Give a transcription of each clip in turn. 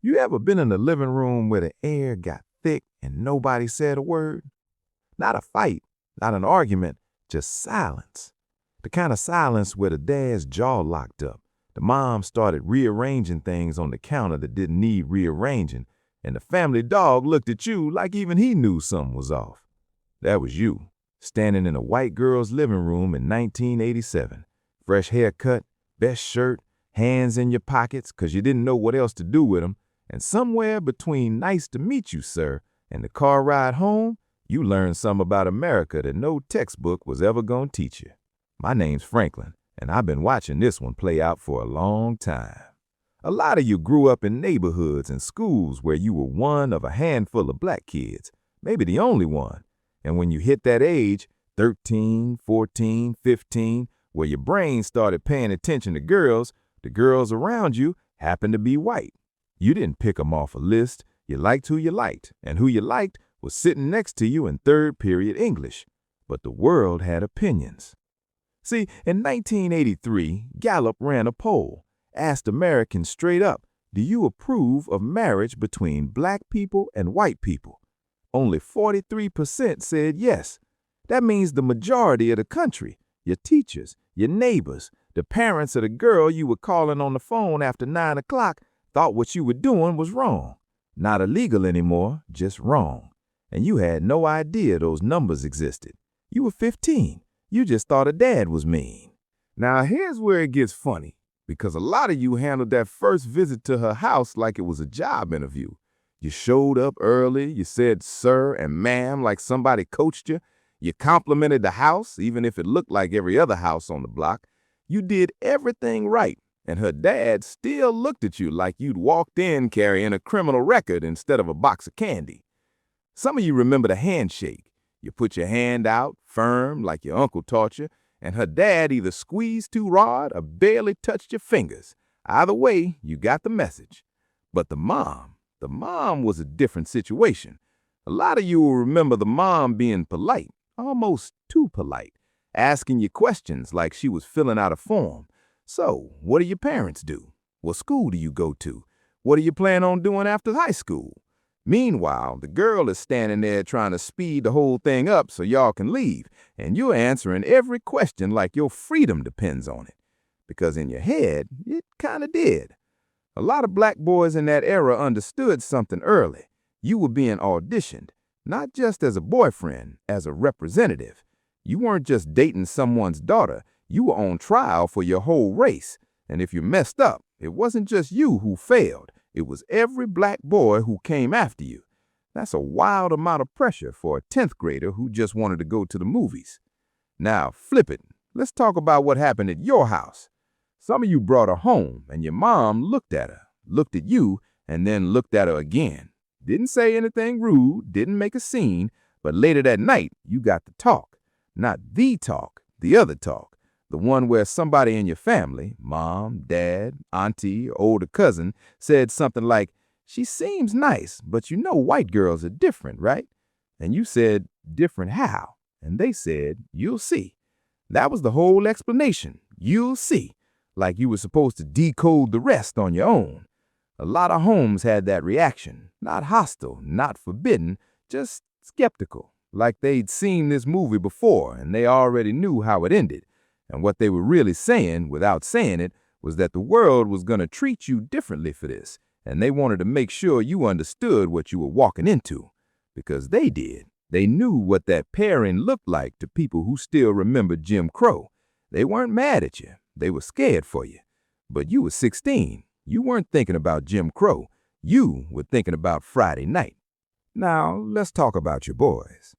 You ever been in the living room where the air got thick and nobody said a word? Not a fight, not an argument, just silence. The kind of silence where the dad's jaw locked up, the mom started rearranging things on the counter that didn't need rearranging, and the family dog looked at you like even he knew something was off. That was you, standing in a white girl's living room in 1987. Fresh haircut, best shirt, hands in your pockets because you didn't know what else to do with them, and somewhere between "nice to meet you, sir," and the car ride home, you learned something about America that no textbook was ever going to teach you. My name's Franklin, and I've been watching this one play out for a long time. A lot of you grew up in neighborhoods and schools where you were one of a handful of black kids, maybe the only one. And when you hit that age, 13, 14, 15, where your brain started paying attention to girls, the girls around you happened to be white. You didn't pick them off a list. You liked who you liked, and who you liked was sitting next to you in third period English. But the world had opinions. See, in 1983, Gallup ran a poll, asked Americans straight up, do you approve of marriage between black people and white people? Only 43% said yes. That means the majority of the country, your teachers, your neighbors, the parents of the girl you were calling on the phone after 9 o'clock thought what you were doing was wrong. Not illegal anymore, just wrong. And you had no idea those numbers existed. You were 15. You just thought a dad was mean. Now here's where it gets funny, because a lot of you handled that first visit to her house like it was a job interview. You showed up early, you said sir and ma'am like somebody coached you. You complimented the house, even if it looked like every other house on the block. You did everything right, and her dad still looked at you like you'd walked in carrying a criminal record instead of a box of candy. Some of you remember the handshake. You put your hand out, firm, like your uncle taught you, and her dad either squeezed too hard or barely touched your fingers. Either way, you got the message. But the mom was a different situation. A lot of you will remember the mom being polite, almost too polite, asking you questions like she was filling out a form. So, what do your parents do? What school do you go to? What do you plan on doing after high school? Meanwhile, the girl is standing there trying to speed the whole thing up so y'all can leave, and you're answering every question like your freedom depends on it. Because in your head, it kind of did. A lot of black boys in that era understood something early. You were being auditioned, not just as a boyfriend, as a representative. You weren't just dating someone's daughter. You were on trial for your whole race. And if you messed up, it wasn't just you who failed. It was every black boy who came after you. That's a wild amount of pressure for a 10th grader who just wanted to go to the movies. Now, flip it. Let's talk about what happened at your house. Some of you brought her home, and your mom looked at her, looked at you, and then looked at her again. Didn't say anything rude, didn't make a scene, but later that night, you got the talk. Not the talk, the other talk. The one where somebody in your family, mom, dad, auntie, older cousin, said something like, she seems nice, but you know white girls are different, right? And you said, different how? And they said, you'll see. That was the whole explanation, you'll see, like you were supposed to decode the rest on your own. A lot of homes had that reaction, not hostile, not forbidden, just skeptical, like they'd seen this movie before and they already knew how it ended. And what they were really saying, without saying it, was that the world was going to treat you differently for this, and they wanted to make sure you understood what you were walking into. Because they did. They knew what that pairing looked like to people who still remembered Jim Crow. They weren't mad at you. They were scared for you. But you were 16. You weren't thinking about Jim Crow. You were thinking about Friday night. Now, let's talk about your boys.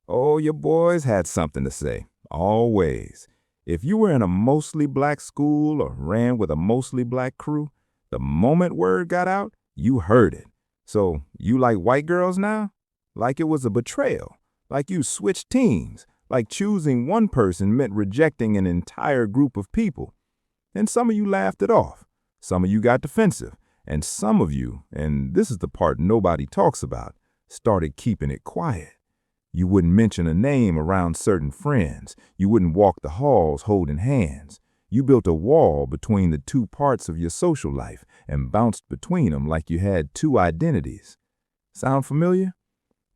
Oh, your boys had something to say, always. If you were in a mostly black school or ran with a mostly black crew, the moment word got out, you heard it. So, you like white girls now? Like it was a betrayal. Like you switched teams. Like choosing one person meant rejecting an entire group of people. And some of you laughed it off. Some of you got defensive. And some of you, and this is the part nobody talks about, started keeping it quiet. You wouldn't mention a name around certain friends. You wouldn't walk the halls holding hands. You built a wall between the two parts of your social life and bounced between them like you had two identities. Sound familiar?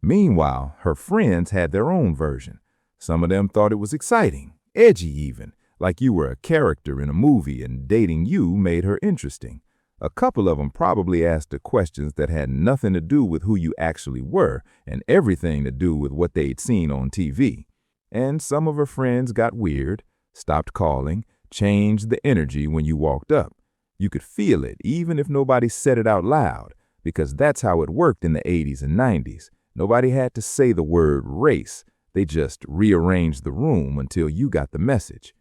Meanwhile, her friends had their own version. Some of them thought it was exciting, edgy even, like you were a character in a movie and dating you made her interesting. A couple of them probably asked the questions that had nothing to do with who you actually were and everything to do with what they'd seen on TV. And some of her friends got weird, stopped calling, changed the energy when you walked up. You could feel it even if nobody said it out loud, because that's how it worked in the 80s and 90s. Nobody had to say the word race. They just rearranged the room until you got the message.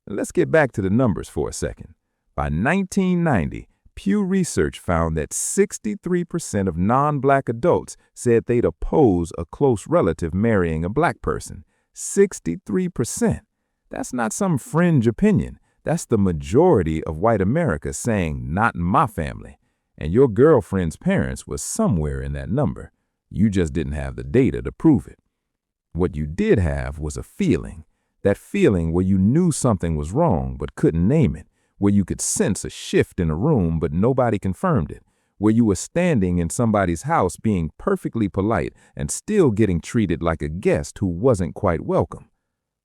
Let's get back to the numbers for a second. By 1990, Pew Research found that 63% of non-black adults said they'd oppose a close relative marrying a black person. 63%. That's not some fringe opinion. That's the majority of white America saying, not in my family. And your girlfriend's parents was somewhere in that number. You just didn't have the data to prove it. What you did have was a feeling. That feeling where you knew something was wrong but couldn't name it, where you could sense a shift in a room but nobody confirmed it, where you were standing in somebody's house being perfectly polite and still getting treated like a guest who wasn't quite welcome.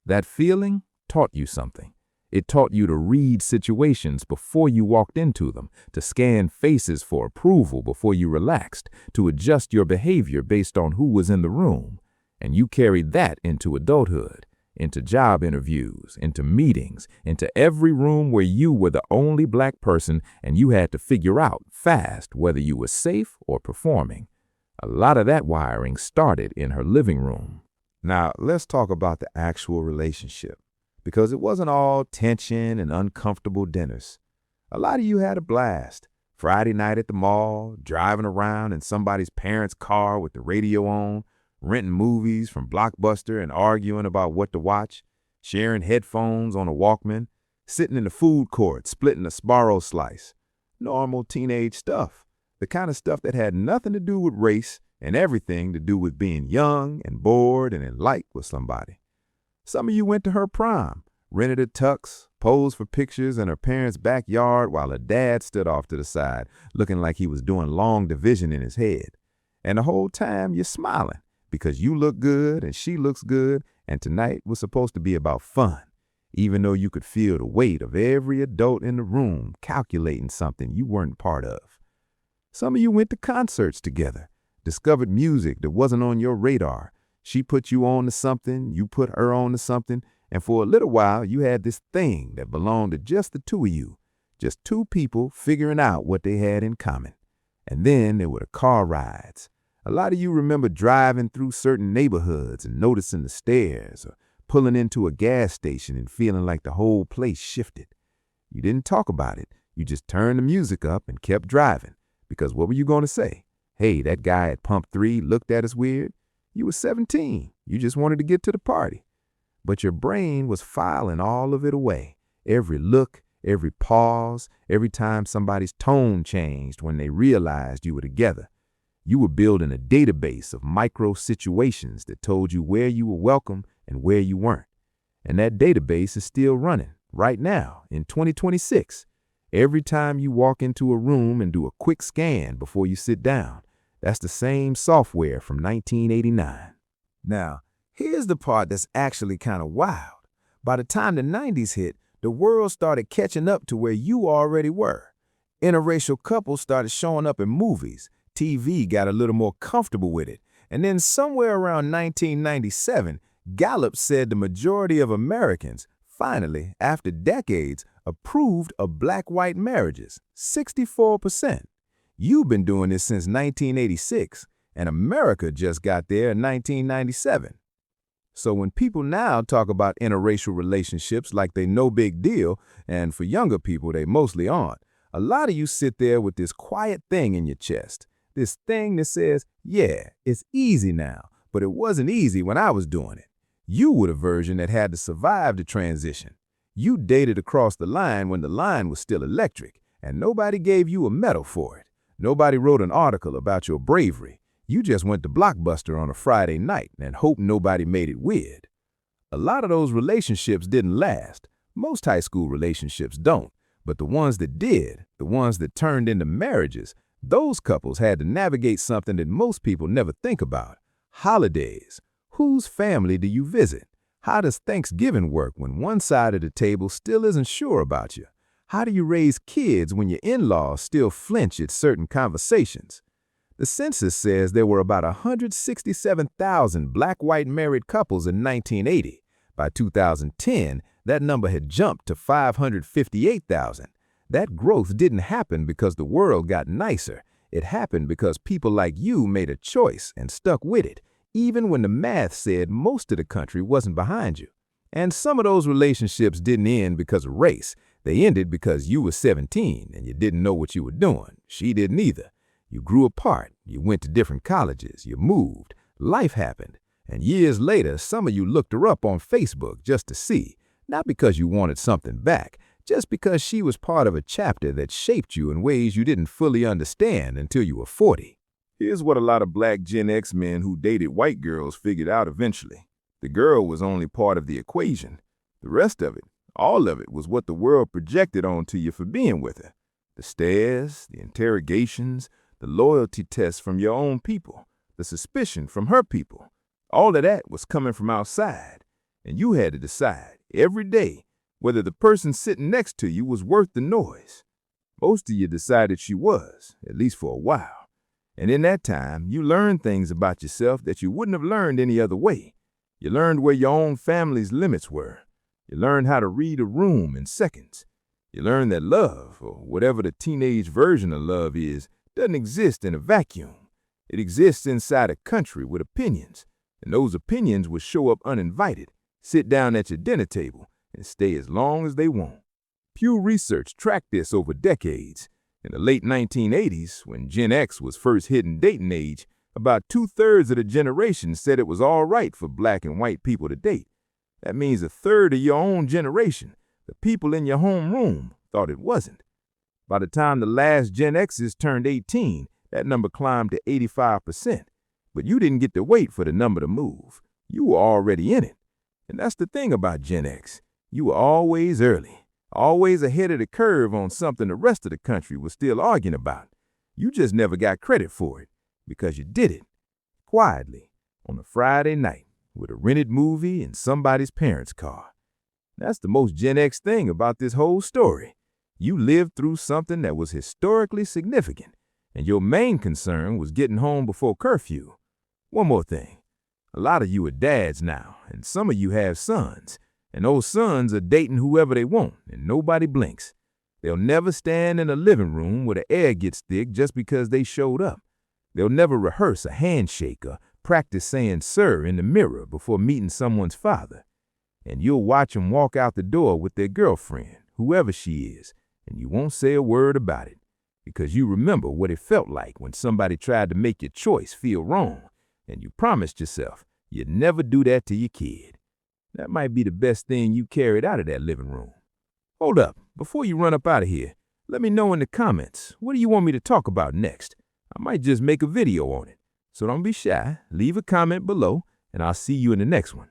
That feeling taught you something. It taught you to read situations before you walked into them, to scan faces for approval before you relaxed, to adjust your behavior based on who was in the room. And you carried that into adulthood, into job interviews, into meetings, into every room where you were the only black person and you had to figure out fast whether you were safe or performing. A lot of that wiring started in her living room. Now, let's talk about the actual relationship, because it wasn't all tension and uncomfortable dinners. A lot of you had a blast. Friday night at the mall, driving around in somebody's parents' car with the radio on, renting movies from Blockbuster and arguing about what to watch, sharing headphones on a Walkman, sitting in the food court splitting a Sbarro slice. Normal teenage stuff, the kind of stuff that had nothing to do with race and everything to do with being young and bored and in like with somebody. Some of you went to her prom, rented a tux, posed for pictures in her parents' backyard while her dad stood off to the side, looking like he was doing long division in his head. And the whole time you're smiling, because you look good and she looks good, and tonight was supposed to be about fun, even though you could feel the weight of every adult in the room calculating something you weren't part of. Some of you went to concerts together, discovered music that wasn't on your radar. She put you on to something, you put her on to something, and for a little while you had this thing that belonged to just the two of you, just two people figuring out what they had in common. And then there were the car rides. A lot of you remember driving through certain neighborhoods and noticing the stairs, or pulling into a gas station and feeling like the whole place shifted. You didn't talk about it. You just turned the music up and kept driving. Because what were you going to say? Hey, that guy at Pump 3 looked at us weird. You were 17. You just wanted to get to the party. But your brain was filing all of it away. Every look, every pause, every time somebody's tone changed when they realized you were together. You were building a database of micro situations that told you where you were welcome and where you weren't. And that database is still running right now in 2026. Every time you walk into a room and do a quick scan before you sit down, that's the same software from 1989. Now, here's the part that's actually kind of wild. By the time the 90s hit, the world started catching up to where you already were. Interracial couples started showing up in movies. TV got a little more comfortable with it. And then somewhere around 1997, Gallup said the majority of Americans, finally, after decades, approved of black-white marriages, 64%. You've been doing this since 1986, and America just got there in 1997. So when people now talk about interracial relationships like they no big deal, and for younger people they mostly aren't, a lot of you sit there with this quiet thing in your chest. This thing that says, yeah, it's easy now, but it wasn't easy when I was doing it. You were the version that had to survive the transition. You dated across the line when the line was still electric, and nobody gave you a medal for it. Nobody wrote an article about your bravery. You just went to Blockbuster on a Friday night and hoped nobody made it weird. A lot of those relationships didn't last, Most high school relationships don't, but the ones that did, the ones that turned into marriages, those couples had to navigate something that most people never think about. Holidays. Whose family do you visit? How does Thanksgiving work when one side of the table still isn't sure about you? How do you raise kids when your in-laws still flinch at certain conversations? The census says there were about 167,000 black-white married couples in 1980. By 2010, that number had jumped to 558,000. That growth didn't happen because the world got nicer. It happened because people like you made a choice and stuck with it, even when the math said most of the country wasn't behind you. And some of those relationships didn't end because of race. They ended because you were 17 and you didn't know what you were doing. She didn't either. You grew apart. You went to different colleges. You moved. Life happened. And years later, some of you looked her up on Facebook just to see, not because you wanted something back, just because she was part of a chapter that shaped you in ways you didn't fully understand until you were 40. Here's what a lot of black Gen X men who dated white girls figured out eventually. The girl was only part of the equation. The rest of it, all of it, was what the world projected onto you for being with her. The stares, the interrogations, the loyalty tests from your own people, the suspicion from her people. All of that was coming from outside, and you had to decide every day whether the person sitting next to you was worth the noise. Most of you decided she was, at least for a while. And in that time, you learned things about yourself that you wouldn't have learned any other way. You learned where your own family's limits were. You learned how to read a room in seconds. You learned that love, or whatever the teenage version of love is, doesn't exist in a vacuum. It exists inside a country with opinions, and those opinions will show up uninvited, sit down at your dinner table, and stay as long as they want. Pew Research tracked this over decades. In the late 1980s, when Gen X was first hitting dating age, about 2/3 of the generation said it was all right for black and white people to date. That means 1/3 of your own generation, the people in your homeroom, thought it wasn't. By the time the last Gen X's turned 18, that number climbed to 85%. But you didn't get to wait for the number to move. You were already in it. And that's the thing about Gen X. You were always early, always ahead of the curve on something the rest of the country was still arguing about. You just never got credit for it because you did it quietly on a Friday night with a rented movie in somebody's parents' car. That's the most Gen X thing about this whole story. You lived through something that was historically significant, and your main concern was getting home before curfew. One more thing. A lot of you are dads now, and some of you have sons, and those sons are dating whoever they want, and nobody blinks. They'll never stand in a living room where the air gets thick just because they showed up. They'll never rehearse a handshake or practice saying sir in the mirror before meeting someone's father. And you'll watch them walk out the door with their girlfriend, whoever she is, and you won't say a word about it because you remember what it felt like when somebody tried to make your choice feel wrong, and you promised yourself you'd never do that to your kid. That might be the best thing you carried out of that living room. Hold up, before you run up out of here, let me know in the comments, what do you want me to talk about next? I might just make a video on it. So don't be shy, leave a comment below, and I'll see you in the next one.